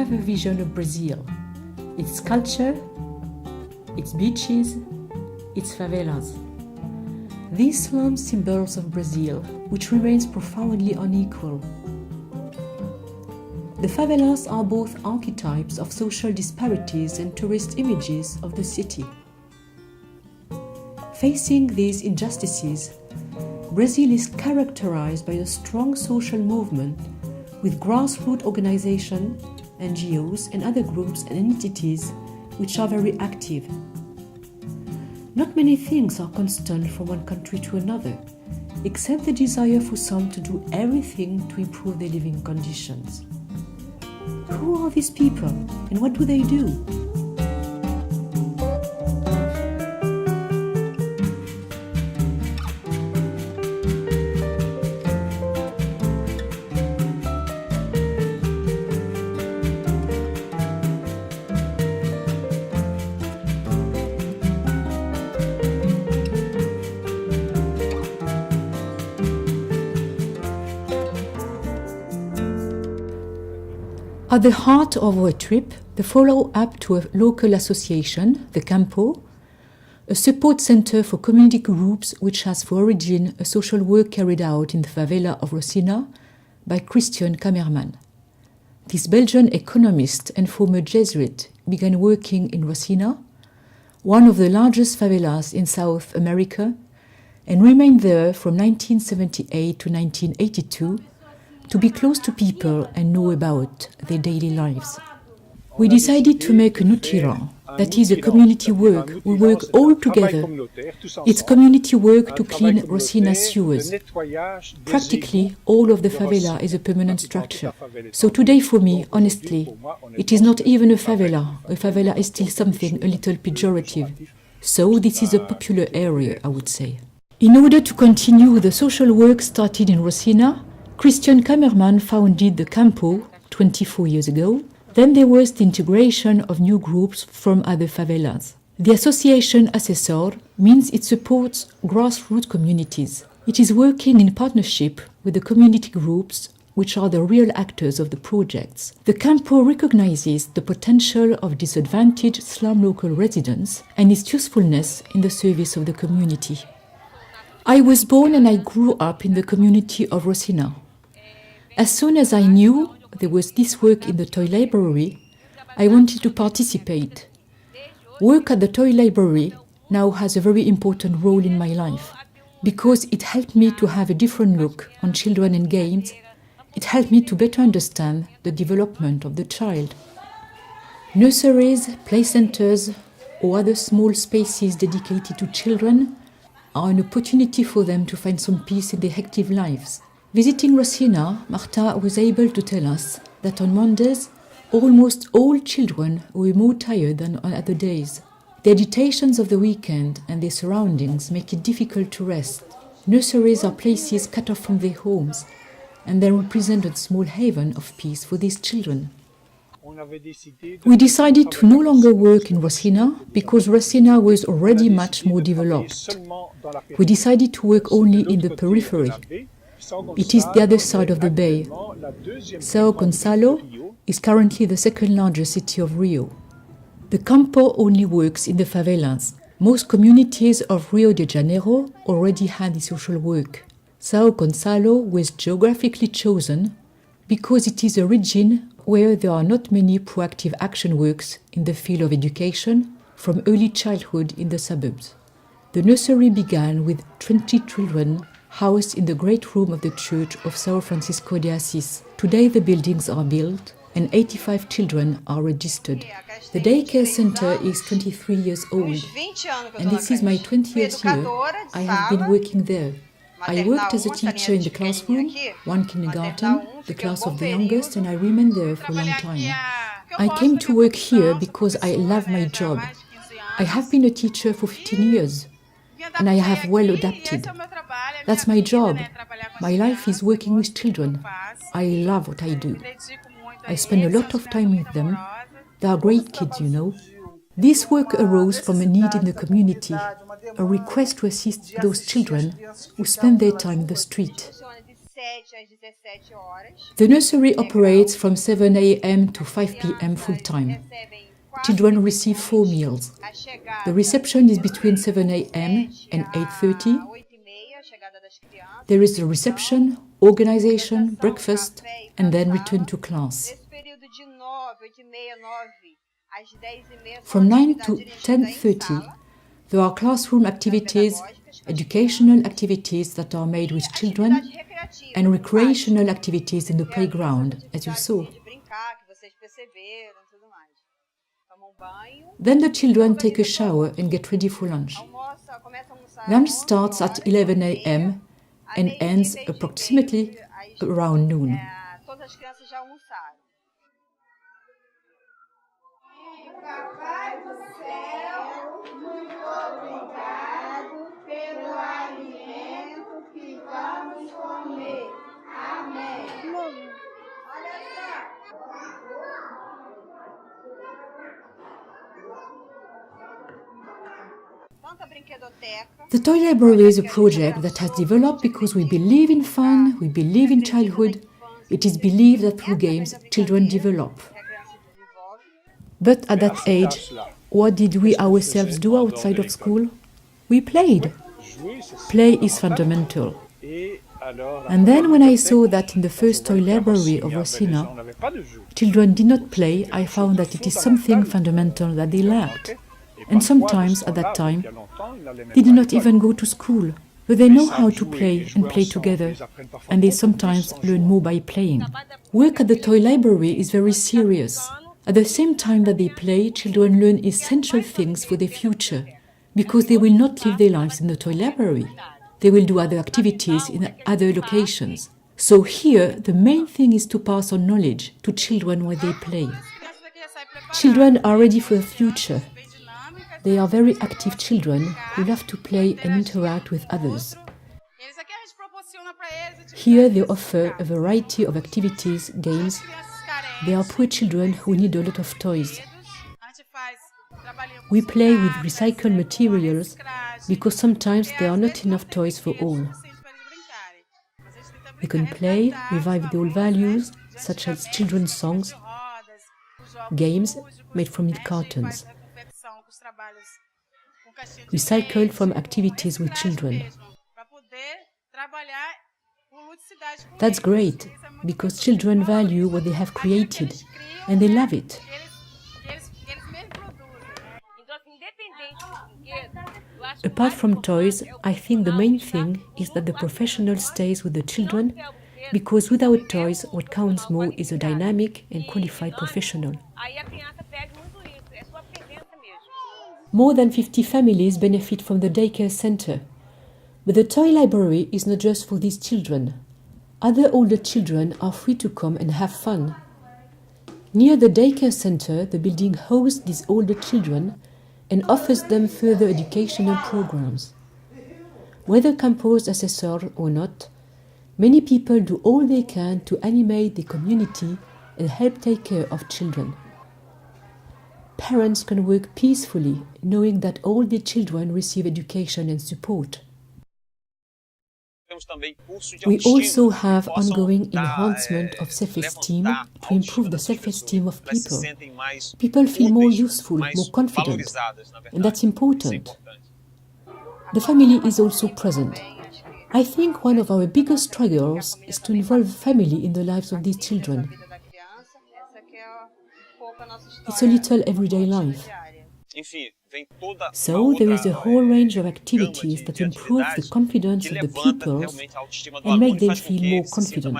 have a vision of Brazil, its culture, its beaches, its favelas. These slum symbols of Brazil, which remains profoundly unequal. The favelas are both archetypes of social disparities and tourist images of the city. Facing these injustices, Brazil is characterized by a strong social movement with grassroots organizations, NGOs, and other groups and entities which are very active. Not many things are constant from one country to another, except the desire for some to do everything to improve their living conditions. Who are these people and what do they do? At the heart of our trip, the follow-up to a local association, the CAMPO, a support center for community groups which has for origin a social work carried out in the favela of Rosina by Christian Kammerman. This Belgian economist and former Jesuit began working in Rosina, one of the largest favelas in South America, and remained there from 1978 to 1982 to be close to people and know about their daily lives. We decided to make a nutrirant, that is a community work. We work all together. It's community work to clean Rosina sewers. Practically all of the favela is a permanent structure. So today for me, honestly, it is not even a favela. A favela is still something a little pejorative. So this is a popular area, I would say. In order to continue the social work started in Rosina, Christian Kammerman founded the CAMPO 24 years ago. Then there was the integration of new groups from other favelas. The association Assessor means it supports grassroots communities. It is working in partnership with the community groups, which are the real actors of the projects. The CAMPO recognizes the potential of disadvantaged slum local residents and its usefulness in the service of the community. I was born and I grew up in the community of Rosina. As soon as I knew there was this work in the toy library, I wanted to participate. Work at the toy library now has a very important role in my life because it helped me to have a different look on children and games. It helped me to better understand the development of the child. Nurseries, play centers, or other small spaces dedicated to children are an opportunity for them to find some peace in their hectic lives. Visiting Rosina, Marta was able to tell us that on Mondays, almost all children were more tired than on other days. The agitations of the weekend and their surroundings make it difficult to rest. Nurseries are places cut off from their homes, and they represent a small haven of peace for these children. We decided to no longer work in Rosina because Rosina was already much more developed. We decided to work only in the periphery. It is the other side of the bay. São Gonçalo is currently the second largest city of Rio. The CAMPO only works in the favelas. Most communities of Rio de Janeiro already had the social work. São Gonçalo was geographically chosen because it is a region where there are not many proactive action works in the field of education from early childhood in the suburbs. The nursery began with 20 children housed in the great room of the Church of São Francisco de Assis. Today the buildings are built and 85 children are registered. The daycare center is 23 years old, and this is my 20th year I have been working there. I worked as a teacher in the classroom, one kindergarten, the class of the youngest, and I remained there for a long time. I came to work here because I love my job. I have been a teacher for 15 years. And I have well adapted. That's my job. My life is working with children. I love what I do. I spend a lot of time with them. They are great kids, you know. This work arose from a need in the community, a request to assist those children who spend their time in the street. The nursery operates from 7 a.m. to 5 p.m. full-time. Children receive 4 meals. The reception is between 7 a.m. and 8:30. There is the reception, organization, breakfast, and then return to class. From 9 to 10:30, there are classroom activities, educational activities that are made with children, and recreational activities in the playground, as you saw. Then the children take a shower and get ready for lunch. Lunch starts at 11 a.m. and ends approximately around noon. The Toy Library is a project that has developed because we believe in fun, we believe in childhood. It is believed that through games, children develop. But at that age, what did we ourselves do outside of school? We played. Play is fundamental. And then when I saw that in the first toy library of Rosina, children did not play, I found that it is something fundamental that they lacked. And sometimes, at that time, they did not even go to school, but they know how to play and play together, and they sometimes learn more by playing. Work at the toy library is very serious. At the same time that they play, children learn essential things for their future, because they will not live their lives in the toy library. They will do other activities in other locations. So here, the main thing is to pass on knowledge to children when they play. Children are ready for the future. They are very active children who love to play and interact with others. Here they offer a variety of activities, games. They are poor children who need a lot of toys. We play with recycled materials because sometimes there are not enough toys for all. We can play, revive the old values, such as children's songs, games made from knit cartons, recycled from activities with children. That's great, because children value what they have created, and they love it. Apart from toys, I think the main thing is that the professional stays with the children, because without toys, what counts more is a dynamic and qualified professional. More than 50 families benefit from the daycare center. But the toy library is not just for these children. Other older children are free to come and have fun. Near the daycare center, the building hosts these older children and offers them further educational programs. Whether CAMPO's assessor or not, many people do all they can to animate the community and help take care of children. Parents can work peacefully, knowing that all their children receive education and support. We also have ongoing enhancement of self-esteem to improve the self-esteem of people. People feel more useful, more confident, and that's important. The family is also present. I think one of our biggest struggles is to involve family in the lives of these children. It's a little everyday life. So there is a whole range of activities that improve the confidence of the pupils and make them feel more confident.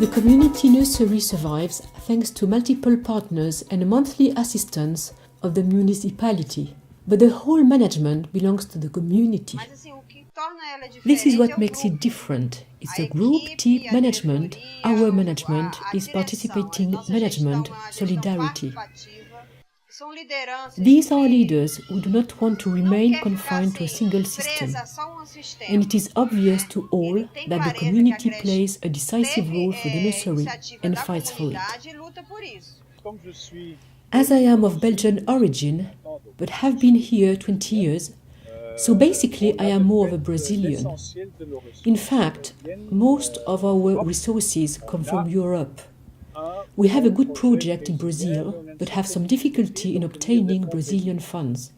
The community nursery survives thanks to multiple partners and a monthly assistance of the municipality. But the whole management belongs to the community. This is what makes it different. It's a group, team management. Our management is participating management, solidarity. These are leaders who do not want to remain confined to a single system. And it is obvious to all that the community plays a decisive role for the nursery and fights for it. As I am of Belgian origin, but have been here 20 years, so basically I am more of a Brazilian. In fact, most of our resources come from Europe. We have a good project in Brazil, but have some difficulty in obtaining Brazilian funds.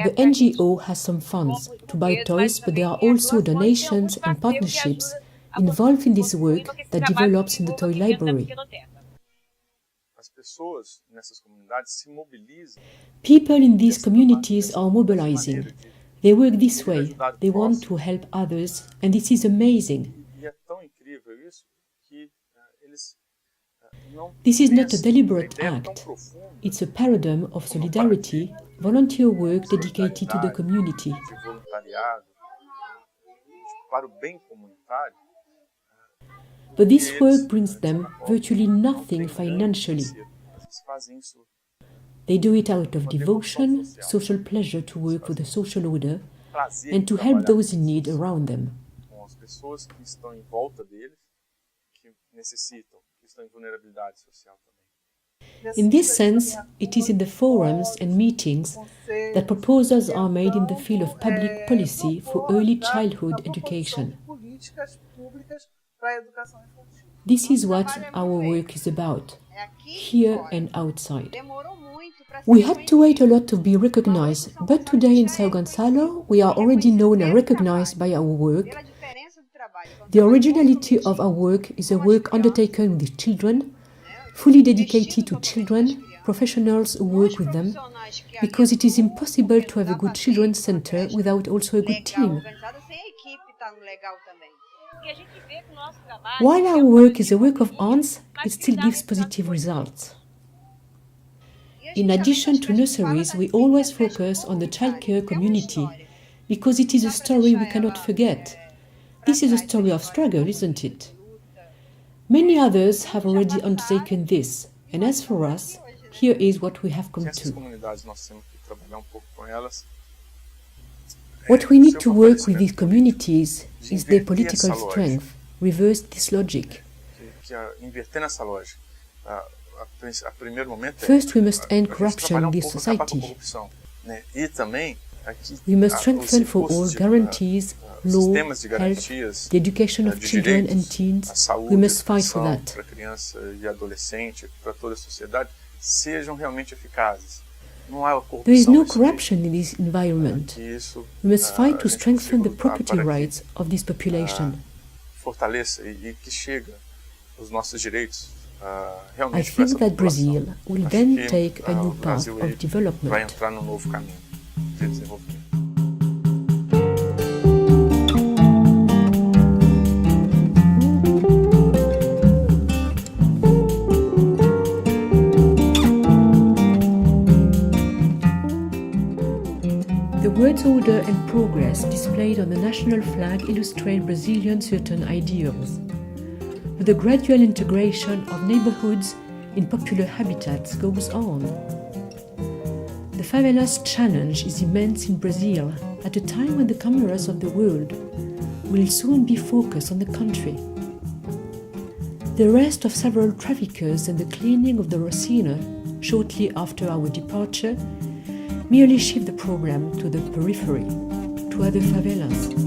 The NGO has some funds to buy toys, but there are also donations and partnerships involved in this work that develops in the toy library. People in these communities are mobilizing. They work this way. They want to help others, and this is amazing. This is not a deliberate act. It's a paradigm of solidarity, volunteer work dedicated to the community. But this work brings them virtually nothing financially. They do it out of devotion, social pleasure to work for the social order, and to help those in need around them. In this sense, it is in the forums and meetings that proposals are made in the field of public policy for early childhood education. This is what our work is about, here and outside. We had to wait a lot to be recognized, but today in São Gonçalo we are already known and recognized by our work. The originality of our work is a work undertaken with children, fully dedicated to children, professionals who work with them, because it is impossible to have a good children's center without also a good team. While our work is a work of arts, it still gives positive results. In addition to nurseries, we always focus on the childcare community, because it is a story we cannot forget. This is a story of struggle, isn't it? Many others have already undertaken this, and as for us, here is what we have come to. What we need to work with these communities is their political strength, reverse this logic. First, we must end corruption in this society. We must strengthen for all guarantees, law, health, the education of children and teens. We must fight for that. There is no corruption in this environment. We must fight to strengthen the property rights of this population. I think that Brazil will then take a new path of development. The words order and progress displayed on the national flag illustrate Brazilian certain ideals. But the gradual integration of neighborhoods in popular habitats goes on. The favelas challenge is immense in Brazil at a time when the cameras of the world will soon be focused on the country. The arrest of several traffickers and the cleaning of the Rocina shortly after our departure merely shift the program to the periphery, to other favelas.